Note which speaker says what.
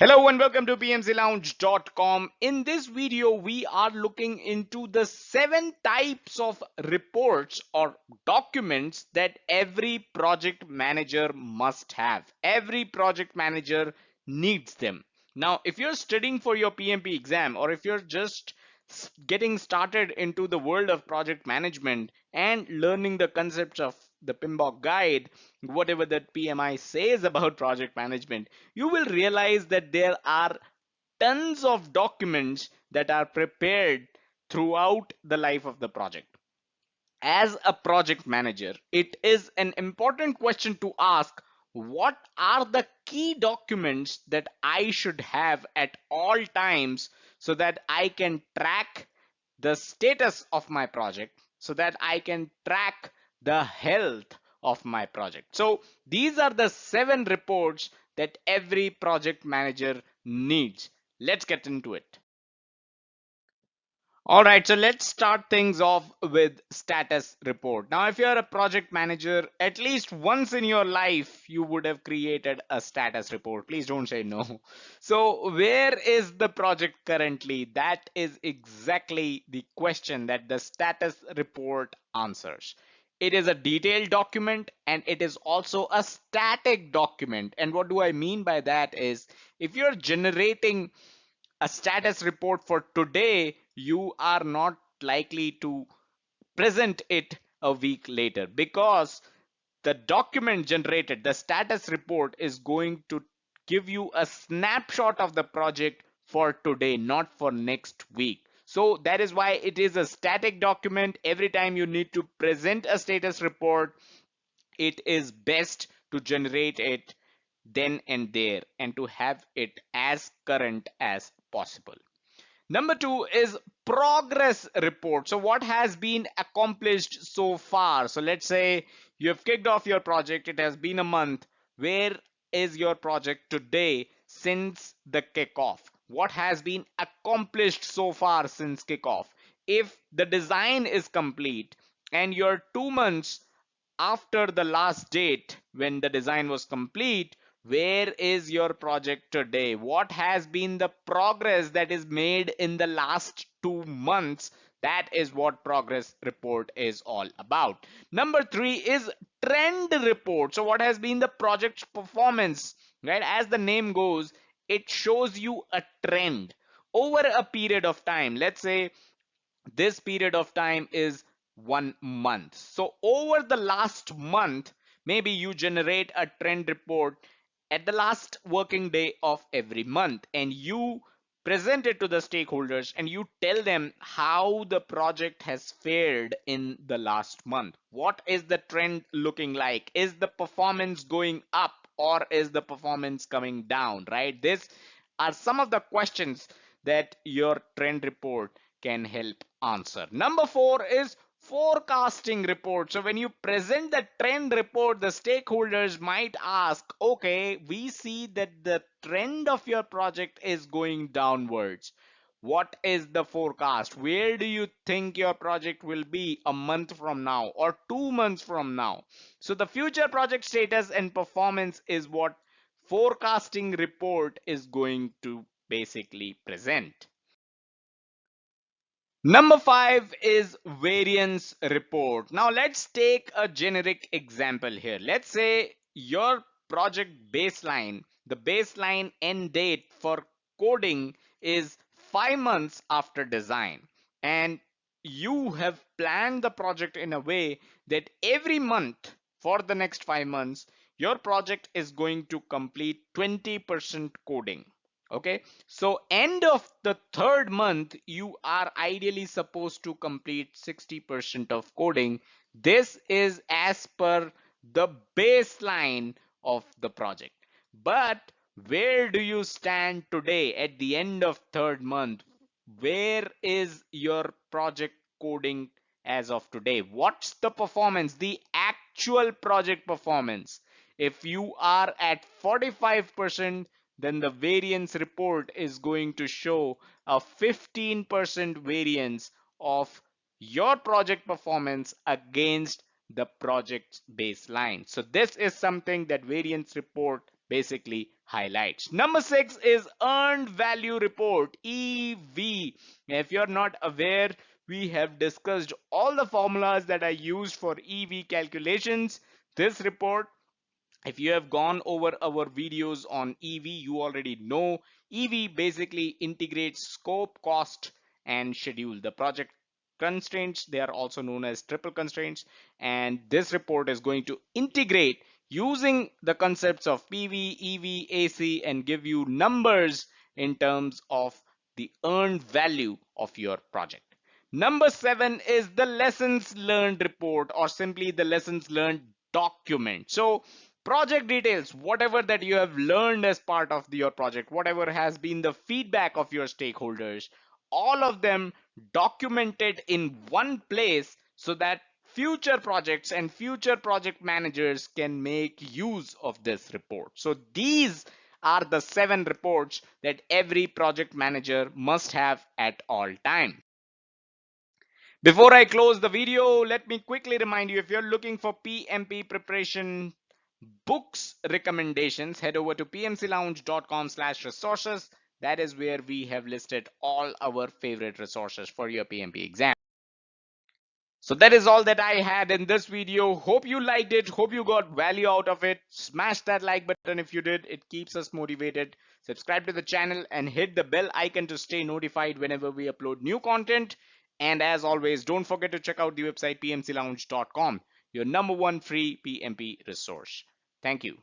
Speaker 1: Hello and welcome to pmclounge.com. In this video, we are looking into the 7 types of reports or documents that every project manager must have. Every project manager needs them. Now, if you're studying for your PMP exam or if you're just getting started into the world of project management and learning the concepts of the PMBOK guide, whatever that PMI says about project management, you will realize that there are tons of documents that are prepared throughout the life of the project. As a project manager, it is an important question to ask, what are the key documents that I should have at all times so that I can track the status of my project, so that I can track the health of my project. So these are the 7 reports that every project manager needs. Let's get into it. All right, so let's start things off with status report. Now, if you're a project manager, at least once in your life, you would have created a status report. Please don't say no. So where is the project currently? That is exactly the question that the status report answers. It is a detailed document and it is also a static document. And what do I mean by that is, if you're generating a status report for today, you are not likely to present it a week later, because the document generated, the status report, is going to give you a snapshot of the project for today, not for next week. So that is why it is a static document. Every time you need to present a status report, it is best to generate it then and there and to have it as current as possible. Number 2 is progress report. So what has been accomplished so far? So let's say you have kicked off your project. It has been a month. Where is your project today since the kickoff? What has been accomplished so far since kickoff? If the design is complete and you're 2 months after the last date when the design was complete, where is your project today? What has been the progress that is made in the last 2 months? That is what progress report is all about. Number 3 is trend report. So what has been the project's performance, right? As the name goes, it shows you a trend over a period of time. Let's say this period of time is 1 month. So over the last month, maybe you generate a trend report at the last working day of every month and you present it to the stakeholders and you tell them how the project has fared in the last month. What is the trend looking like? Is the performance going up or is the performance coming down, right? These are some of the questions that your trend report can help answer. Number 4 is forecasting report. So when you present the trend report, the stakeholders might ask, okay, we see that the trend of your project is going downwards. What is the forecast? Where do you think your project will be a month from now or 2 months from now? So the future project status and performance is what forecasting report is going to basically present. Number 5 is variance report. Now let's take a generic example here. Let's say your project baseline, the baseline end date for coding is 5 months after design, and you have planned the project in a way that every month for the next 5 months your project is going to complete 20% coding. Okay, so end of the third month, you are ideally supposed to complete 60% of coding. This is as per the baseline of the project. But where do you stand today at the end of third month? Where is your project coding as of today? What's the performance, the actual project performance? If you are at 45%, then the variance report is going to show a 15% variance of your project performance against the project's baseline. So this is something that variance report basically highlights. Number 6 is earned value report, EV. If you're not aware, we have discussed all the formulas that are used for EV calculations. This report, if you have gone over our videos on EV, you already know EV basically integrates scope, cost, and schedule. The project constraints, they are also known as triple constraints. And this report is going to integrate using the concepts of PV, EV, AC, and give you numbers in terms of the earned value of your project. Number 7 is the lessons learned report, or simply the lessons learned document. So project details, whatever that you have learned as part of your project, whatever has been the feedback of your stakeholders, all of them documented in one place so that future projects and future project managers can make use of this report. So these are the 7 reports that every project manager must have at all times. Before I close the video, let me quickly remind you, if you're looking for PMP preparation books recommendations, head over to pmclounge.com/resources. That is where we have listed all our favorite resources for your PMP exam. So that is all that I had in this video. Hope you liked it. Hope you got value out of it. Smash that like button if you did. It keeps us motivated. Subscribe to the channel and hit the bell icon to stay notified whenever we upload new content. And as always, don't forget to check out the website pmclounge.com, your number one free PMP resource. Thank you.